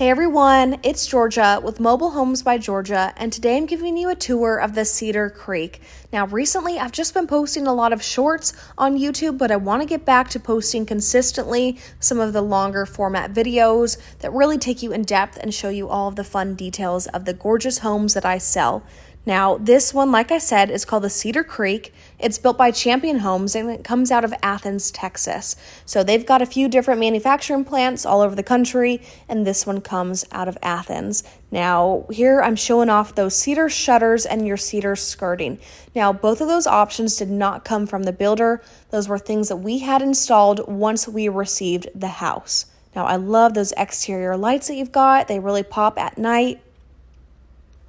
Hey everyone, it's Georgia with Mobile Homes by Georgia, and today I'm giving you a tour of the Cedar Creek. Now recently I've just been posting a lot of shorts on YouTube, but I want to get back to posting consistently some of the longer format videos that really take you in depth and show you all of the fun details of the gorgeous homes that I sell. Now, this one, like I said, is called the Cedar Creek. It's built by Champion Homes and it comes out of Athens, Texas. So they've got a few different manufacturing plants all over the country, and this one comes out of Athens. Now, here I'm showing off those cedar shutters and your cedar skirting. Now, both of those options did not come from the builder. Those were things that we had installed once we received the house. Now, I love those exterior lights that you've got. They really pop at night.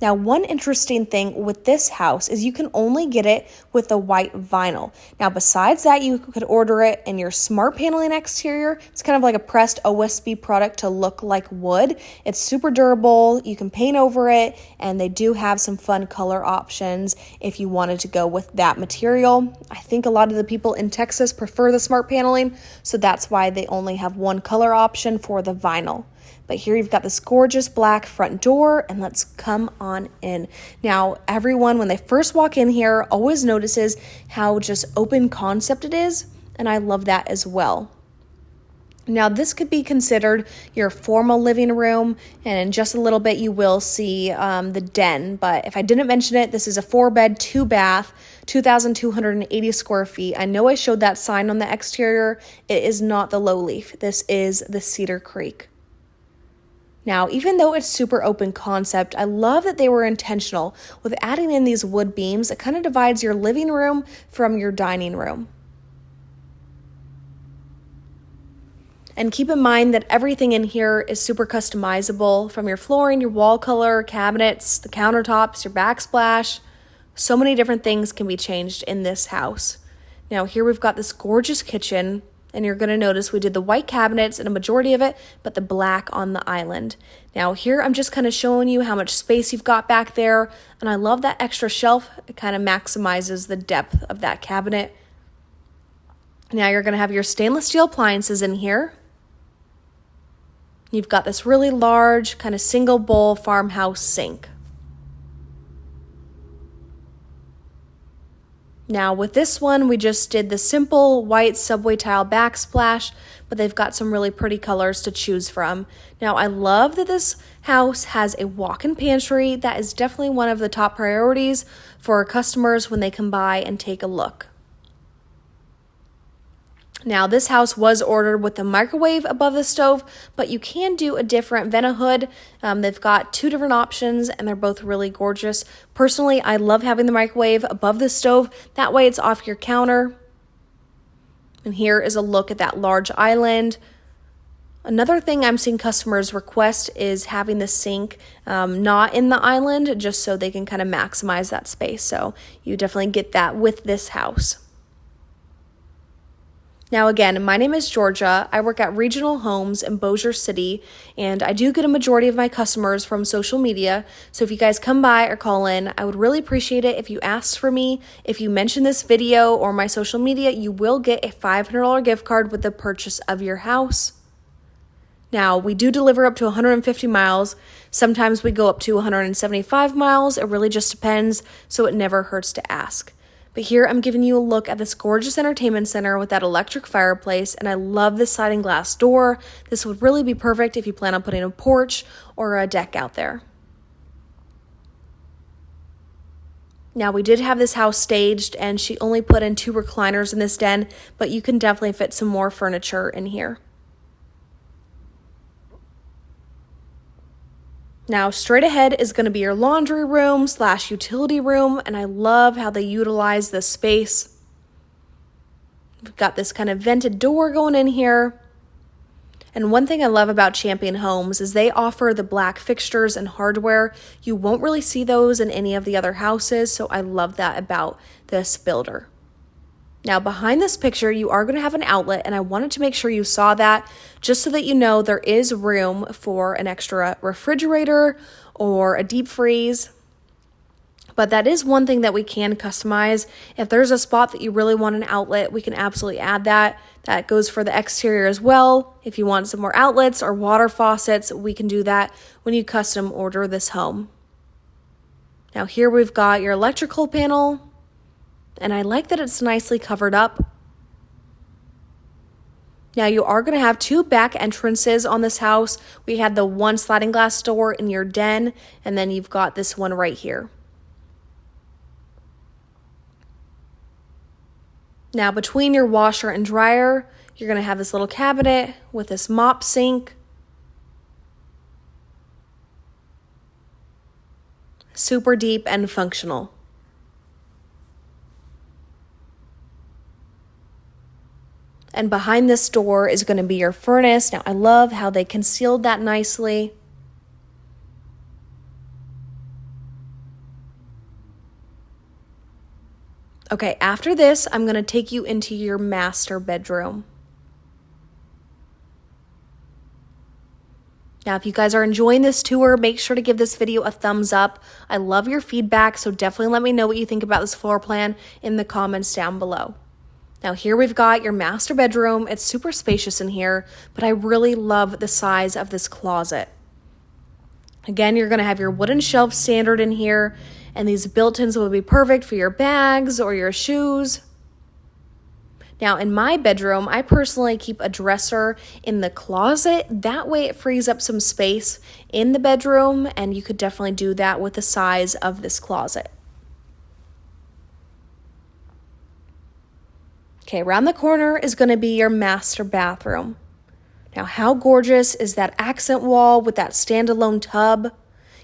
Now, one interesting thing with this house is you can only get it with the white vinyl. Now, besides that, you could order it in your smart paneling exterior. It's kind of like a pressed OSB product to look like wood. It's super durable. You can paint over it, and they do have some fun color options if you wanted to go with that material. I think a lot of the people in Texas prefer the smart paneling, so that's why they only have one color option for the vinyl. But here you've got this gorgeous black front door, and let's come on in. Now, everyone, when they first walk in here, always notices how just open concept it is, and I love that as well. Now, this could be considered your formal living room, and in just a little bit you will see the den. But if I didn't mention it, this is a 4-bed, 2-bath, 2,280 square feet. I know I showed that sign on the exterior. It is not the low leaf. This is the Cedar Creek. Now, even though it's super open concept, I love that they were intentional with adding in these wood beams that kind of divides your living room from your dining room. And keep in mind that everything in here is super customizable, from your flooring, your wall color, cabinets, the countertops, your backsplash. So many different things can be changed in this house. Now, here we've got this gorgeous kitchen. And you're going to notice we did the white cabinets in a majority of it, but the black on the island. Now here I'm just kind of showing you how much space you've got back there. And I love that extra shelf. It kind of maximizes the depth of that cabinet. Now you're going to have your stainless steel appliances in here. You've got this really large kind of single bowl farmhouse sink. Now with this one, we just did the simple white subway tile backsplash, but they've got some really pretty colors to choose from. Now I love that this house has a walk-in pantry. That is definitely one of the top priorities for our customers when they come by and take a look. Now this house was ordered with a microwave above the stove, but you can do a different vent hood. They've got two different options and they're both really gorgeous. Personally, I love having the microwave above the stove. That way it's off your counter. And here is a look at that large island. Another thing I'm seeing customers request is having the sink not in the island, just so they can kind of maximize that space. So you definitely get that with this house. Now again, my name is Georgia. I work at Regional Homes in Bossier City, and I do get a majority of my customers from social media. So if you guys come by or call in, I would really appreciate it if you asked for me. If you mention this video or my social media, you will get a $500 gift card with the purchase of your house. Now, we do deliver up to 150 miles. Sometimes we go up to 175 miles. It really just depends, so it never hurts to ask. But here I'm giving you a look at this gorgeous entertainment center with that electric fireplace, and I love this sliding glass door. This would really be perfect if you plan on putting a porch or a deck out there. Now, we did have this house staged, and she only put in 2 recliners in this den, but you can definitely fit some more furniture in here. Now, straight ahead is going to be your laundry room / utility room, and I love how they utilize this space. We've got this kind of vented door going in here. And one thing I love about Champion Homes is they offer the black fixtures and hardware. You won't really see those in any of the other houses, so I love that about this builder. Now, behind this picture, you are going to have an outlet, and I wanted to make sure you saw that just so that you know there is room for an extra refrigerator or a deep freeze. But that is one thing that we can customize. If there's a spot that you really want an outlet, we can absolutely add that. That goes for the exterior as well. If you want some more outlets or water faucets, we can do that when you custom order this home. Now here we've got your electrical panel, and I like that it's nicely covered up. Now you are going to have 2 back entrances on this house. We had the one sliding glass door in your den, and then you've got this one right here. Now between your washer and dryer, you're going to have this little cabinet with this mop sink. Super deep and functional. And behind this door is going to be your furnace. Now I love how they concealed that nicely. Okay, after this, I'm going to take you into your master bedroom. Now, if you guys are enjoying this tour, make sure to give this video a thumbs up. I love your feedback, so definitely let me know what you think about this floor plan in the comments down below. Now, here we've got your master bedroom. It's super spacious in here, but I really love the size of this closet. Again, you're going to have your wooden shelf standard in here, and these built-ins will be perfect for your bags or your shoes. Now, in my bedroom, I personally keep a dresser in the closet. That way it frees up some space in the bedroom, and you could definitely do that with the size of this closet. Okay, around the corner is going to be your master bathroom. Now, how gorgeous is that accent wall with that standalone tub?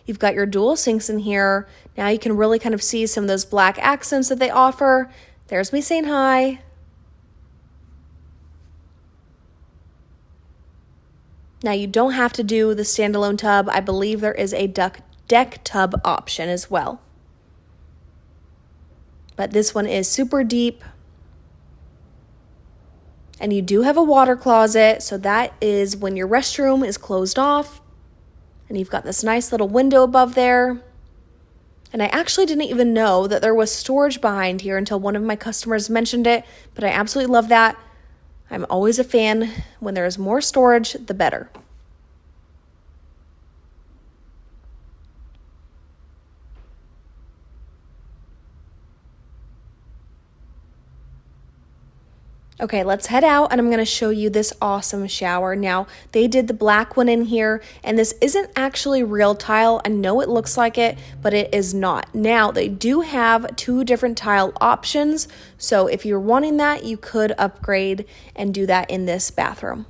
You've got your dual sinks in here. Now you can really kind of see some of those black accents that they offer. There's me saying hi. Now you don't have to do the standalone tub. I believe there is a deck tub option as well. But this one is super deep. And you do have a water closet, so that is when your restroom is closed off. And you've got this nice little window above there. And I actually didn't even know that there was storage behind here until one of my customers mentioned it, but I absolutely love that. I'm always a fan. When there is more storage, the better. Okay, let's head out and I'm going to show you this awesome shower. Now, they did the black one in here, and this isn't actually real tile. I know it looks like it, but it is not. Now, they do have 2 different tile options, so if you're wanting that, you could upgrade and do that in this bathroom.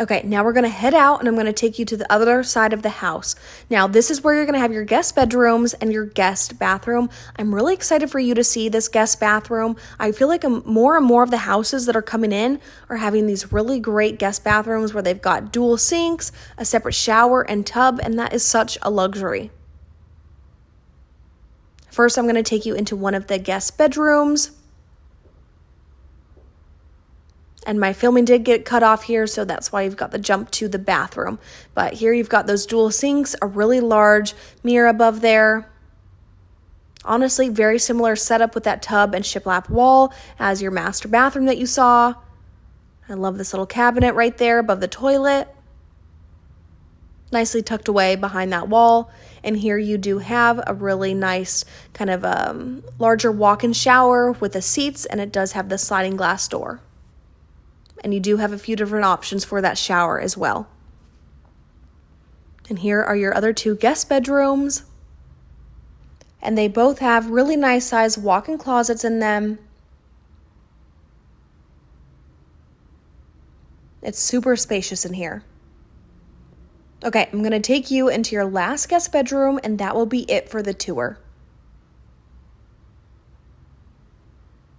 Okay, now we're going to head out and I'm going to take you to the other side of the house. Now, this is where you're going to have your guest bedrooms and your guest bathroom. I'm really excited for you to see this guest bathroom. I feel like more and more of the houses that are coming in are having these really great guest bathrooms where they've got dual sinks, a separate shower and tub, and that is such a luxury. First, I'm going to take you into one of the guest bedrooms. And my filming did get cut off here, so that's why you've got the jump to the bathroom. But here you've got those dual sinks, a really large mirror above there. Honestly, very similar setup with that tub and shiplap wall as your master bathroom that you saw. I love this little cabinet right there above the toilet. Nicely tucked away behind that wall. And here you do have a really nice kind of larger walk-in shower with the seats, and it does have the sliding glass door. And you do have a few different options for that shower as well. And here are your other 2 guest bedrooms. And they both have really nice sized walk-in closets in them. It's super spacious in here. Okay, I'm going to take you into your last guest bedroom, and that will be it for the tour.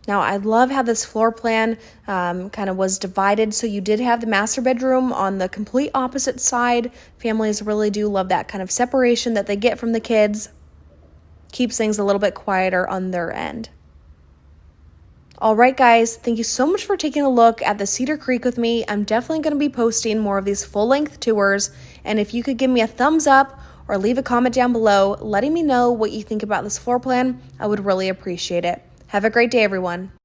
Now, I love how this floor plan kind of was divided. So you did have the master bedroom on the complete opposite side. Families really do love that kind of separation that they get from the kids. Keeps things a little bit quieter on their end. All right, guys, thank you so much for taking a look at the Cedar Creek with me. I'm definitely going to be posting more of these full-length tours, and if you could give me a thumbs up or leave a comment down below letting me know what you think about this floor plan, I would really appreciate it. Have a great day, everyone.